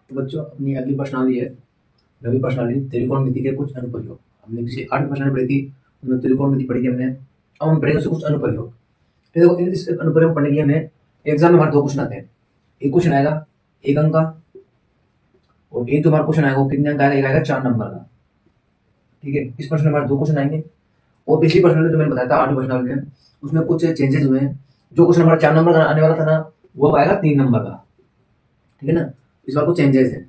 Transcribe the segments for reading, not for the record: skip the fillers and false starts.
तो बच्चों अपनी अगली प्रश्नावली है रवि प्रश्नावली त्रिकोणमिति के कुछ अनुप्रयोग। हमने पिछले 8 प्रश्नावली पढ़ी थी, उसमें त्रिकोणमिति पढ़ी थी हमने। अब हम पढ़ेंगे उससे कुछ अनुप्रयोग। फिर देखो इस अनुप्रयोग पढ़ने के लिए हमें एग्जाम में हमारे 2 क्वेश्चन आते हैं। एक क्वेश्चन आएगा 1 अंक का और एक जो हमारा क्वेश्चन आएगा वो कितने अंक का आएगा? एक आएगा 4 नंबर का। ठीक है, इस प्रश्न में हमारे 2 क्वेश्चन आएंगे। और पिछली प्रश्नावली जो मैंने बताया था 8 प्रश्नावली में, उसमें कुछ चेंजेस हुए हैं। जो क्वेश्चन हमारा 4 नंबर का आने वाला था ना, वो आएगा 3 नंबर का। ठीक है ना, इस बार कुछ चेंजेस है।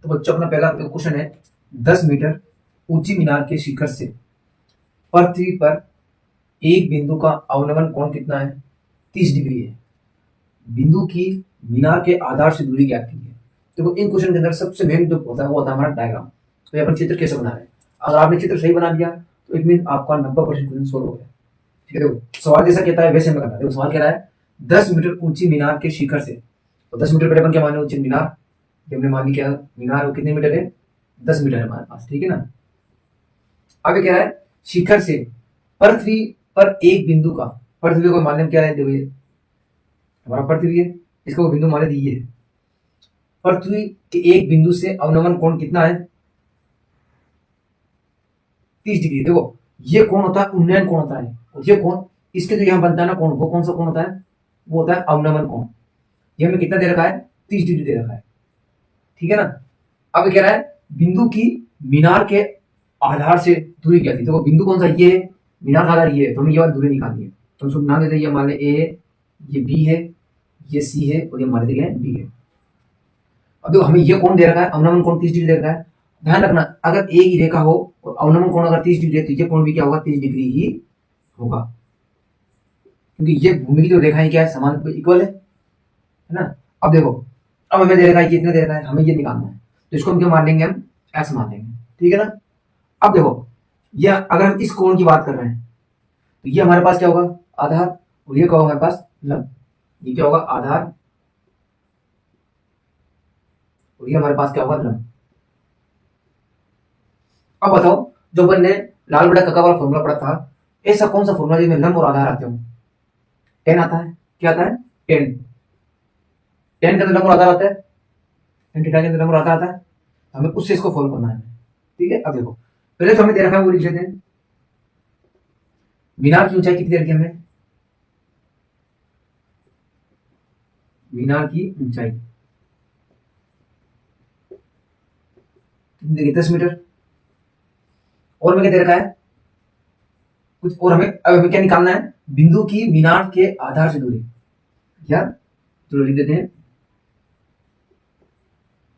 तो बच्चों अपना पहला क्वेश्चन है 10 मीटर ऊंची मीनार के शिखर से पृथ्वी पर एक बिंदु का अवनमन कोण कितना है? 30 डिग्री है। बिंदु की मीनार के आधार से दूरी ज्ञात कीजिए। देखो इन क्वेश्चन के अंदर सबसे मेन जो होता है वो होता है हमारा डायग्राम। तो यहाँ पर चित्र कैसे बना रहे हैं, अगर आपने चित्र सही बना दिया तो इट मीन आपका 90% क्वेश्चन सोल्व हो गया। ठीक है, देखो सवाल जैसा कहता है वैसे में करना है। देखो सवाल कह रहा है 10 मीटर ऊंची मीनार के शिखर से, तो 10 मीटर पहले अपन क्या माने ऊंची मीनार, हमने मान ली क्या मीनार वो कितने मीटर है? 10 मीटर है हमारे पास। ठीक है ना, अब ये कह रहा है शिखर से पृथ्वी पर एक बिंदु का, पृथ्वी को माध्यम क्या है? देखो ये हमारा पृथ्वी है, इसको बिंदु माने दिए है। पृथ्वी के एक बिंदु से अवनमन कोण कितना है? 30 डिग्री। देखो ये कोण होता है उन्नयन कोण होता है, और ये कोण इसके जो यहाँ बनता है ना कोण, वो कौन सा कोण होता है? वो होता है अवनमन कोण। ये हमें कितना दे रखा है? 30 डिग्री दे रखा है। ठीक है ना, अब कह रहा है बिंदु की मीनार के आधार से दूरी क्या थी? देखो बिंदु कौन सा? ये है, मीनार का आधार ये है, तो हमें ये वाली दूरी निकालनी है। तो हम सब नाम देते हैं, ये मान ले ए, ये बी है, ये सी है, और ये मान लेते हैं डी है। अब देखो हमें ये कोण दे रखा है, अवनमन कोण 30 डिग्री दे रखा है। ध्यान रखना अगर एक ही रेखा हो और अवनमन कोण अगर 30 डिग्री है तो ये कोण भी क्या होगा? 30 डिग्री ही होगा, क्योंकि ये भूमि की जो रेखाएं क्या है? समान इक्वल है ना। अब देखो अब हमें दे रखा है कितने दे रखा है, हमें ये निकालना है, तो इसको हम क्या मान लेंगे? हम एक्स मान लेंगे। ठीक है ना, अब देखो ये अगर हम इस कोण की बात कर रहे हैं तो ये हमारे पास क्या होगा? आधार, और ये क्या होगा हमारे पास? लंब। ये क्या होगा? आधार, और ये हमारे पास क्या होगा? लंब। अब बताओ जो अपन ने लाल बटा कक्का वाला फॉर्मूला पढ़ा था, ऐसा कौन सा फॉर्मूला जिसमें लंब और आधार आते हो? टेन आता है। क्या आता है? टेन। टेन के अंदर लंब और आधार आता है, टेन थीटा के अंदर लंब और आधार आता है, हमें उससे इसको फॉलो करना है। ठीक है, अब देखो पहले तो हमें दे रखा है वो लिख लेते हैं, मीनार की ऊंचाई कितनी दे रखी है हमें? मीनार की ऊंचाई देखिए 10 मीटर। और हमें क्या दे रखा है? कुछ और हमें अब हमें क्या निकालना है? बिंदु की मीनार के आधार से दूरी, या चलो लिख देते हैं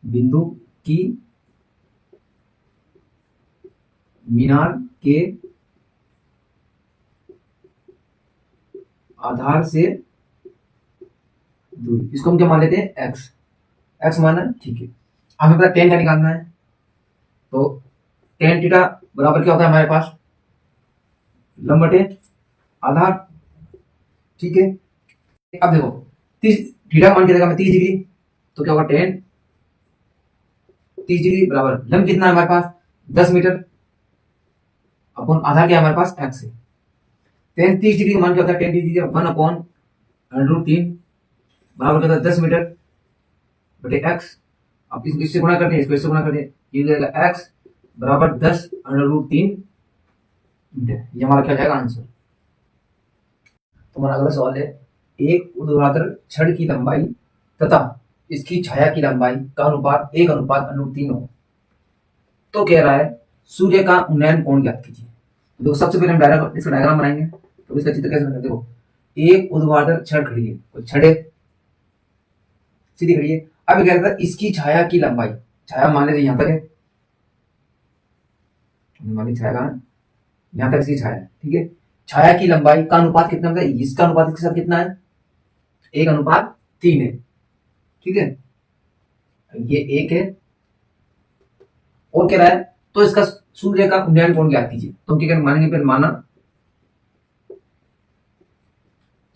बिंदु की मीनार के आधार से दूरी, इसको हम क्या मान लेते हैं? एक्स। एक्स माना, ठीक है। हमें पता टेन का निकालना है, तो टेन थीटा बराबर क्या होता है हमारे पास? लंब बटे आधार। ठीक है, अब देखो 30 थीटा मान के देगा मैं 30 डिग्री, तो क्या होगा? टेन 30 डिग्री बराबर लंब कितना है हमारे पास? 10 मीटर अपॉन आधार क्या है हमारे पास? एक्स है। टेन 30 डिग्री का मान क्या होता है? 10 डिग्री 1 अपॉन √3 बराबर क्या होता है? 10 मीटर बटे एक्स। अब इससे गुणा करते हैं, इसको इससे गुणा करते हैं, ये जाएगा एक्स बराबर 10 √3 मीटर। ये हमारा क्या जाएगा? आंसर। तो हमारा अगला सवाल है एक ऊर्ध्वाधर छड़ की लंबाई तथा इसकी छाया की लंबाई का अनुपात 1:3 हो, तो कह रहा है सूर्य का उन्नयन कोण ज्ञात कीजिए। तो सबसे पहले हम इसका डायग्राम बनाएंगे। तो इसका चित्र कैसे बनाते? देखो एक ऊर्ध्वाधर छड़ खड़ी है, कोई छड़े सीधी खड़ी है। अब क्या कहता है? इसकी छाया की लंबाई, छाया मान लेते यहां तक है, मान ली छाया कहां? यहां तक इसकी छाया है। ठीक है, छाया की लंबाई का अनुपात कितना होता है? इसका अनुपात इसके साथ कितना है? 1:3 है। ठीक है, ये 1 है, और कह रहा है तो इसका सूर्य का उन्नयन कोण ज्ञात कीजिए। तो हम क्या मानेंगे? फिर माना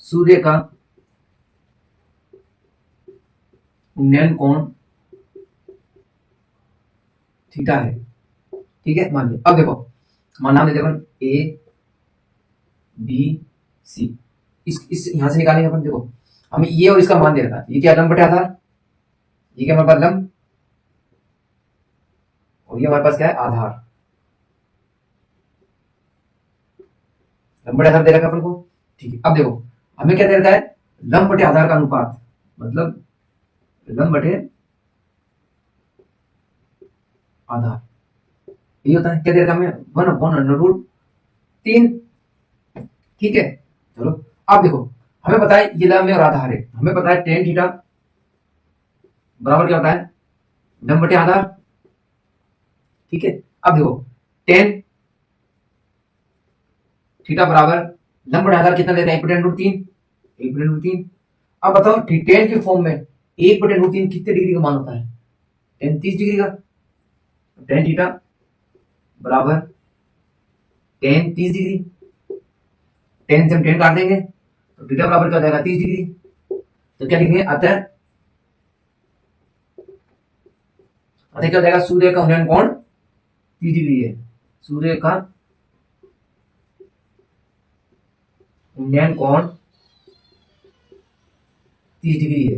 सूर्य का उन्नयन कोण थीटा है। ठीक है, मान लिया। अब देखो हमारा नाम देते अपन ए बी सी, इस यहां से निकालेंगे अपन। देखो हमें ये और इसका मान दे रखा है, ये क्या? लंब बटे आधार, ये क्या हमारे पास? लंब और ये हमारे पास क्या है, आधार। लंब बटे आधार दे रखा है अपन को, ठीक है। अब देखो हमें क्या दे रखा है, लंब बटे आधार का अनुपात, मतलब लंब बटे आधार, ये होता है क्या दे रखा है हमें, 1/√3, ठीक है। चलो अब देखो हमें पता है ये लंब है और आधार है, हमें पता है tan थीटा बराबर क्या होता है, लंब बटे आधार, ठीक है। अब देखो tan थीटा बराबर लंब बटे आधार कितना दे रहा है, 1/√3, 1/√3। अब बताओ tan के फॉर्म में 1/√3 कितने डिग्री का मान होता है, tan 30 डिग्री का। tan थीटा बराबर tan 30 डिग्री, tan से हम tan काट देंगे तो थीटा बराबर क्या हो जाएगा, 30 डिग्री। तो क्या लिखेंगे, अतः क्या हो जाएगा, सूर्य का उन्नयन कोण 30 डिग्री है, सूर्य का उन्नयन कोण 30 डिग्री है।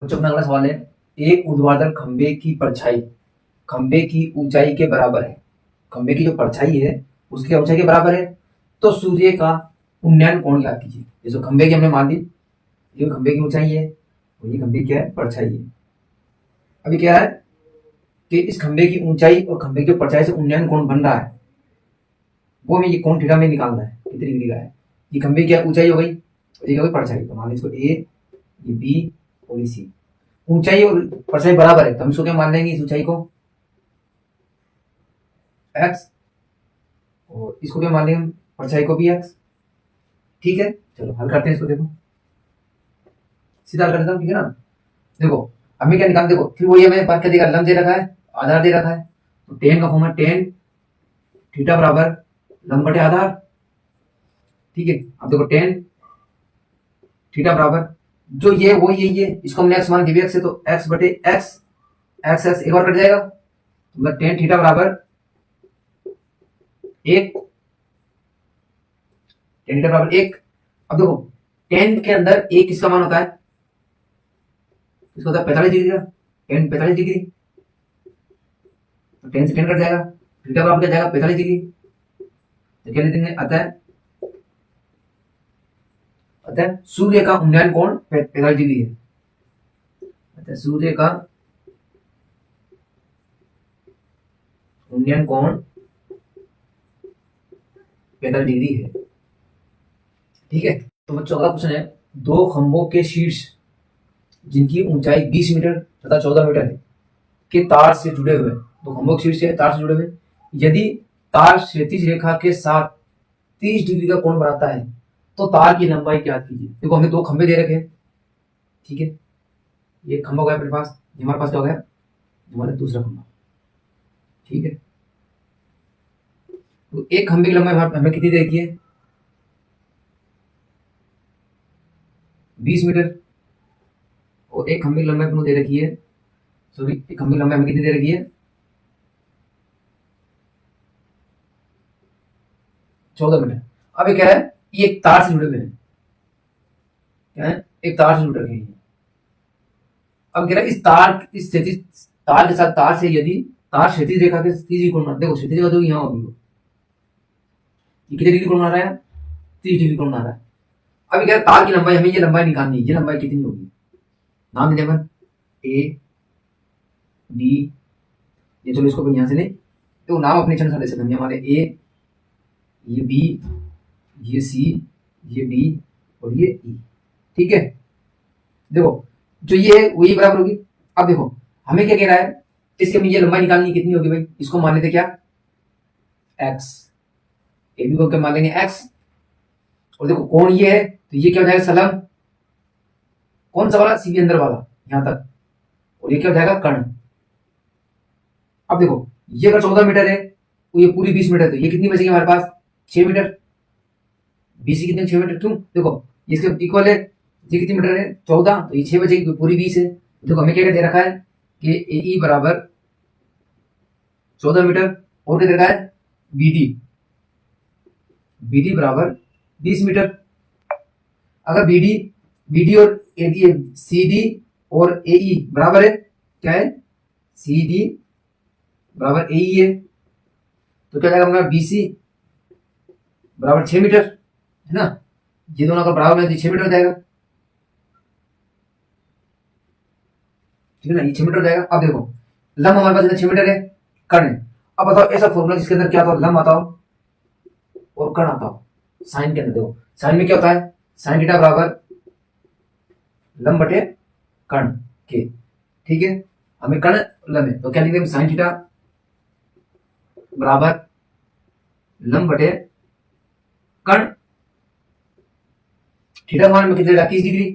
बच्चों अपना अगला सवाल है, एक ऊर्ध्वाधर खंबे की परछाई खंबे की ऊंचाई के बराबर है, खंबे की जो परछाई है उसकी ऊंचाई के बराबर है, तो सूर्य का उन्नयन कोण ज्ञात कीजिए। जैसे खंबे की हमने मान ली, ये खंबे की ऊंचाई है और ये खंबे क्या है, परछाई है। अभी क्या है कि इस खंबे की ऊंचाई और खंबे की परछाई से उन्नयन कोण बन रहा है, वो हमें ये कोण थीटा में निकालना है, कितनी डिग्री का है। ये खंबे की ऊंचाई हो गई और ये हो गई परछाई, तो मान लीजिए इसको ए, ये बी और ये सी। ऊंचाई और परछाई बराबर है तो हम इसको क्या मान लेंगे, इस ऊंचाई को x और इसको क्या मान लेंगे हम, परछाई को भी x, ठीक है। चलो हल करते हैं इसको, देखो सीधा हल कर देता हूँ, ठीक है ना। देखो हमें क्या निकाल, देखो फिर वही हमें बात क्या देगा, लंब दे रखा है, आधार दे रखा है, तो tan का फॉर्म है tan थीटा बराबर लंब बटे आधार, ठीक है। अब देखो tan थीटा बराबर जो ये वो यही है, इसको हमने x मान दिया x है तो x बटे x, x एक और कट जाएगा, मतलब tan थीटा बराबर 1, tan थीटा बराबर 1। अब देखो tan के अंदर 1 किसका मान होता है, इसको होता है 45 डिग्री का, tan 45 डिग्री, तो tan से tan कट जाएगा, थीटा बराबर क्या जाएगा 45 डिग्री, तो क्या लिखेंगे, अतः सूर्य का उन्नयन कोण 45 डिग्री है, अतः सूर्य का उन्नयन कोण 45 डिग्री है, ठीक है। तो बच्चों अगला क्वेश्चन है, दो खंभों के शीर्ष जिनकी ऊंचाई 20 मीटर तथा 14 मीटर है के तार से जुड़े हुए, दो खंभों के शीर्ष से तार से जुड़े हुए, यदि तार क्षैतिज रेखा के साथ 30 डिग्री का कोण बनाता है तो तार की लंबाई क्या कीजिए। देखो हमें दो खंभे दे रखे हैं, ठीक है, ये खंभा हो गया अपने पास, हमारे पास क्या हो गया, हमारा दूसरा खंभा, ठीक है। तो एक खंभे की लंबाई हमें कितनी दे रखी है, 20 मीटर, और एक खंभे की लंबाई अपने दे रखी है, सॉरी एक खंभे की लंबाई हमें कितनी दे रखी है, 14 मीटर। अब ये क्या है, ये एक तार से जुड़े हुए हैं, क्या है, एक तार से जुड़ रखे हैं। अब कह रहा है इस तार, इस क्षैतिज तार के साथ तार से यदि तार क्षैतिज रेखा के 30 डिग्री कोण बना, देखो क्षैतिज रेखा तो यहाँ होगी, ये कितने डिग्री कोण बना रहा है, 30 डिग्री कोण बना रहा है। अब कह रहा है तार की लंबाई, हमें ये लंबाई निकालनी है, ये लंबाई कितनी होगी, नाम दे दें ए बी, ये चलो इसको यहाँ से ले, तो नाम अपने इच्छा दे सकते हैं, हमारे ए, ये बी, ये सी, ये डी और ये ई, ठीक है। देखो जो ये है वही बराबर होगी। अब देखो हमें क्या कह रहा है, इसके में ये लंबाई निकालनी कितनी होगी भाई, इसको मान लेते क्या, x, ए बी को क्या मान लेंगे x, और देखो कोण ये है तो ये क्या हो जाएगा संलग्न, कौन सा वाला, सीधी अंदर वाला यहां तक, और ये क्या हो जाएगा कर्ण। अब देखो ये अगर 14 मीटर है तो ये पूरी 20 मीटर, तो ये कितनी बचेगी हमारे पास, 6 मीटर, बीसी कितने 6 मीटर, क्यों, देखो इसके इक्वल है, ये कितनी मीटर है 14, तो ये 6 बचेगी, तो पूरी 20 है। देखो हमें क्या दे रखा है कि ए ई बराबर 14 मीटर, और क्या दे रखा है बी डी बराबर 20 मीटर। अगर बी डी और सी डी और ए ई बराबर है क्या है सी डी बराबर ए है, तो क्या जाएगा बी सी बराबर 6 मीटर, है ना। ये दोनों का बराबर में 6 मीटर जाएगा, ठीक है ना, ये 6 मीटर जाएगा। अब देखो लंब हमारे पास 6 मीटर है, कर्ण। अब बताओ ऐसा फॉर्मूला जिसके अंदर क्या आता हो, लंब आता हो और कर्ण आता हो। साइन के अंदर देखो, साइन में क्या होता है, साइन थीटा बराबर लंब बटे कर्ण के, ठीक है। हमें कर्ण लंब है तो क्या लिखेंगे, साइन थीटा बराबर लंब बटे कर्ण। थीटा मान में कितना 30 डिग्री,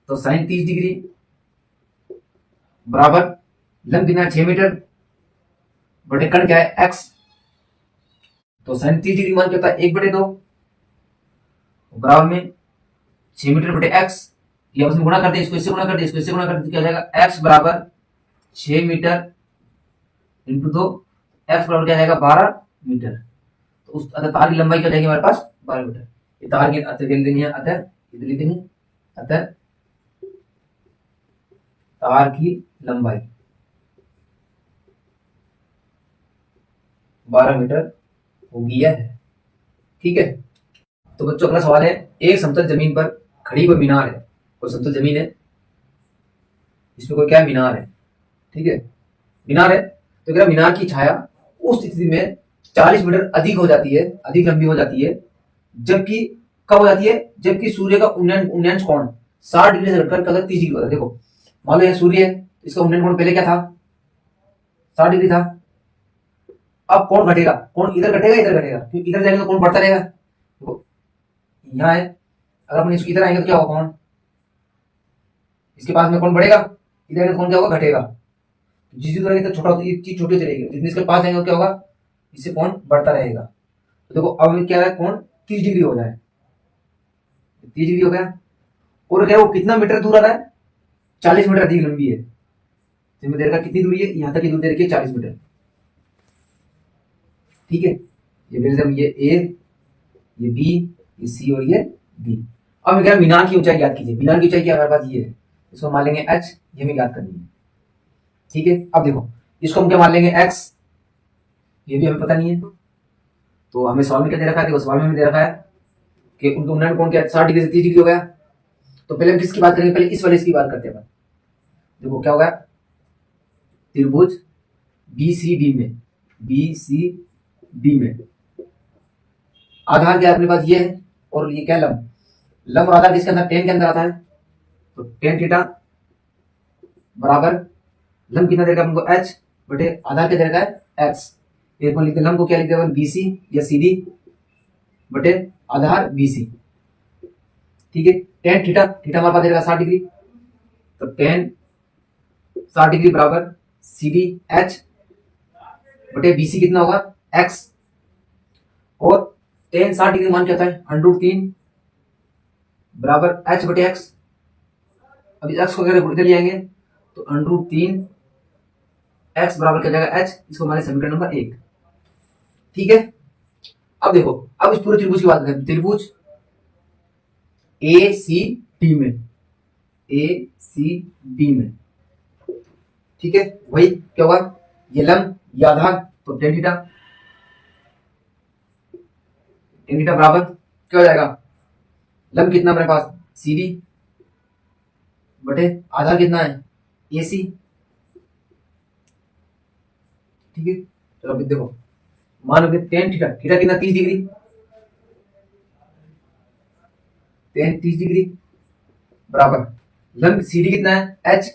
तो साइन 30 डिग्री बराबर लंब कितना 6 मीटर बटे कर्ण क्या है x, तो साइन 30 डिग्री मान क्या होता है 1/2 बराबर में 6 मीटर बटे x। ये आपस में गुणा करते हैं, इसको इससे गुणा करते हैं, इसको इससे गुणा करते हैं, तो क्या जाएगा x बराबर 6 मीटर इंटू 2, x बराबर क्या जाएगा 12 मीटर। तो उस अतः तार की लंबाई क्या जाएगी हमारे पास 12 मीटर। ये तार की अतः लिख देंगे, अतः इधर लिख देंगे, अतः तार की लंबाई 12 मीटर होगी है, ठीक है। तो बच्चों अगला सवाल है, एक समतल जमीन पर खड़ी कोई मीनार है, कोई समतल जमीन है, इसमें कोई क्या है मीनार है, ठीक है, मीनार है। तो क्या मीनार की छाया उस स्थिति में 40 मीटर अधिक हो जाती है, अधिक लंबी हो जाती है, जबकि कब हो जाती है, जबकि सूर्य का उन्नयन कोण 60 डिग्री से घटकर अगर 30 डिग्री होता है। देखो मान लो यह सूर्य है, इसका उन्नयन कोण पहले क्या था 60 डिग्री था। अब कोण घटेगा, कोण इधर घटेगा इधर घटेगा, क्योंकि इधर जाएगा तो कोण बढ़ता रहेगा। देखो यहाँ है, अगर अपन इसको इधर आएंगे तो क्या होगा, कोण इसके पास में कोण बढ़ेगा, इधर आएंगे तो कोण क्या होगा घटेगा। जिस तरह की छोटा होता है चीज छोटी चलेगी, जितने इसके पास आएंगे तो क्या होगा, इससे कोण बढ़ता रहेगा। तो देखो अब हमें क्या है, कोण 30 डिग्री हो जाए, 30 डिग्री हो गया, और क्या वो कितना मीटर दूर आ रहा है, 40 मीटर अधिक लंबी है। तो दे रखा कितनी दूरी है, यहां तक की दूरी दे रखी है 40 मीटर, ठीक है। ये ये ए, ये बी, ये सी और ये डी। अब क्या मीनार की ऊंचाई याद कीजिए, मीनार की ऊंचाई क्या हमारे पास ये है, इसको मान लेंगे h, ये हमें याद करनी है, ठीक है। अब देखो इसको हम क्या मान लेंगे x, ये भी हमें पता नहीं है, तो हमें सवाल में क्या दे रखा है, देखो सवाल में हमें दे रखा है कि उनका उन्नयन कोण क्या 60 डिग्री से 30 डिग्री हो गया। तो पहले हम किसकी बात करेंगे, पहले इस वाले इसकी बात करते हैं। देखो क्या होगा, त्रिभुज BCD में, BCD में आधार क्या अपने पास ये है, और ये क्या लंब, लंब और आधार किसके अंदर, टेन के अंदर आता है। तो टेन थीटा बराबर लंब कितना देगा हमको h बटे आधार क्या देगा है x। एक लिखते लंब को क्या लिखते हैं BC या CD बटे आधार BC, ठीक है। टेन थीटा, थीटा हमारे पास देगा 60 डिग्री, तो टेन 60 डिग्री बराबर CD h बटे BC कितना होगा x, और टेन 60 डिग्री मान क्या होता है √3 बराबर h बटे x। अब इस x को अगर उधर ले आएंगे तो √3 x बराबर क्या जाएगा h, इसको हमारे समीकरण नंबर 1, ठीक है। अब देखो अब इस पूरे त्रिभुज की बात करें, त्रिभुज ACD में, ACD में, ठीक है। वही क्या होगा, ये लंब ये आधार, तो टेन थीटा, टेन थीटा बराबर क्या हो जाएगा, लंब कितना हमारे पास CD बटे आधार कितना है AC, ठीक है। चलो अभी देखो मान लो टेन थीटा, थीटा कितना 30 डिग्री, टेन 30 डिग्री बराबर लंब CD कितना है h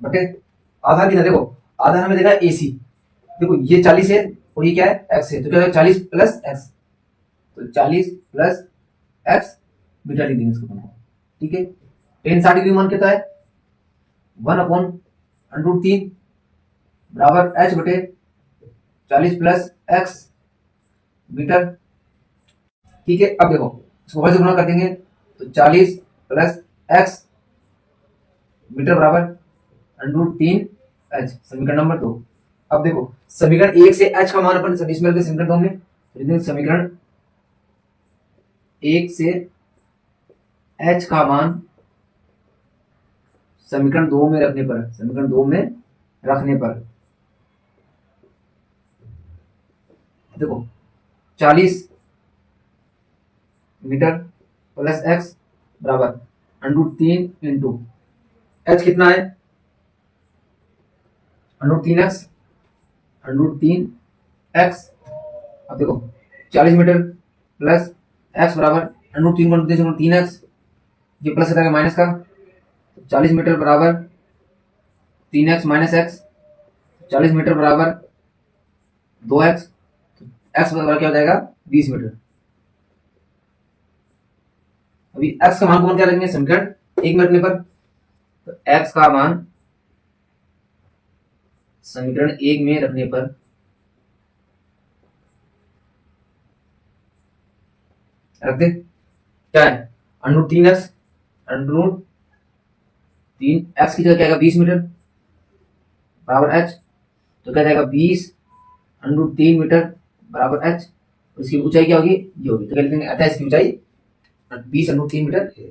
बटे आधार कितना, देखो आधार हमें देखा AC, देखो ये 40 है और ये क्या है x है, तो क्या है 40 प्लस x, तो 40 प्लस x मीटर लिख देंगे इसको, ठीक है। टेन 60 डिग्री मान कितना है 1/√3 बराबर h बटे 40 प्लस x मीटर, ठीक है। अब देखो इसको वैसे गुणा कर देंगे तो 40 प्लस x मीटर बराबर √3h, समीकरण नंबर 2। अब देखो समीकरण 1 से h का मान अपन समीकरण 2 में, समीकरण 1 से h का मान समीकरण 2 में रखने पर, समीकरण 2 में रखने पर देखो 40 मीटर प्लस एक्स बराबर √3 इंटू एच कितना है, √3x, √3x। अब देखो 40 मीटर प्लस एक्स बराबर √3 ये प्लस रहेगा माइनस का, 40 मीटर बराबर 3x माइनस एक्स, 40 मीटर बराबर 2x, एक्स बराबर क्या हो जाएगा 20 मीटर। अभी x का मान को क्या रखेंगे समीकरण 1 में रखने पर, तो x का मान समीकरण 1 में रखने पर रख दे, क्या है √3x, √3x की जगह क्या आएगा 20 मीटर बराबर h, तो क्या जाएगा 20 √3 मीटर बराबर h। इसकी ऊंचाई क्या होगी, ये होगी, तो क्या लिखेंगे अतः इसकी ऊंचाई 20 √3 मीटर है।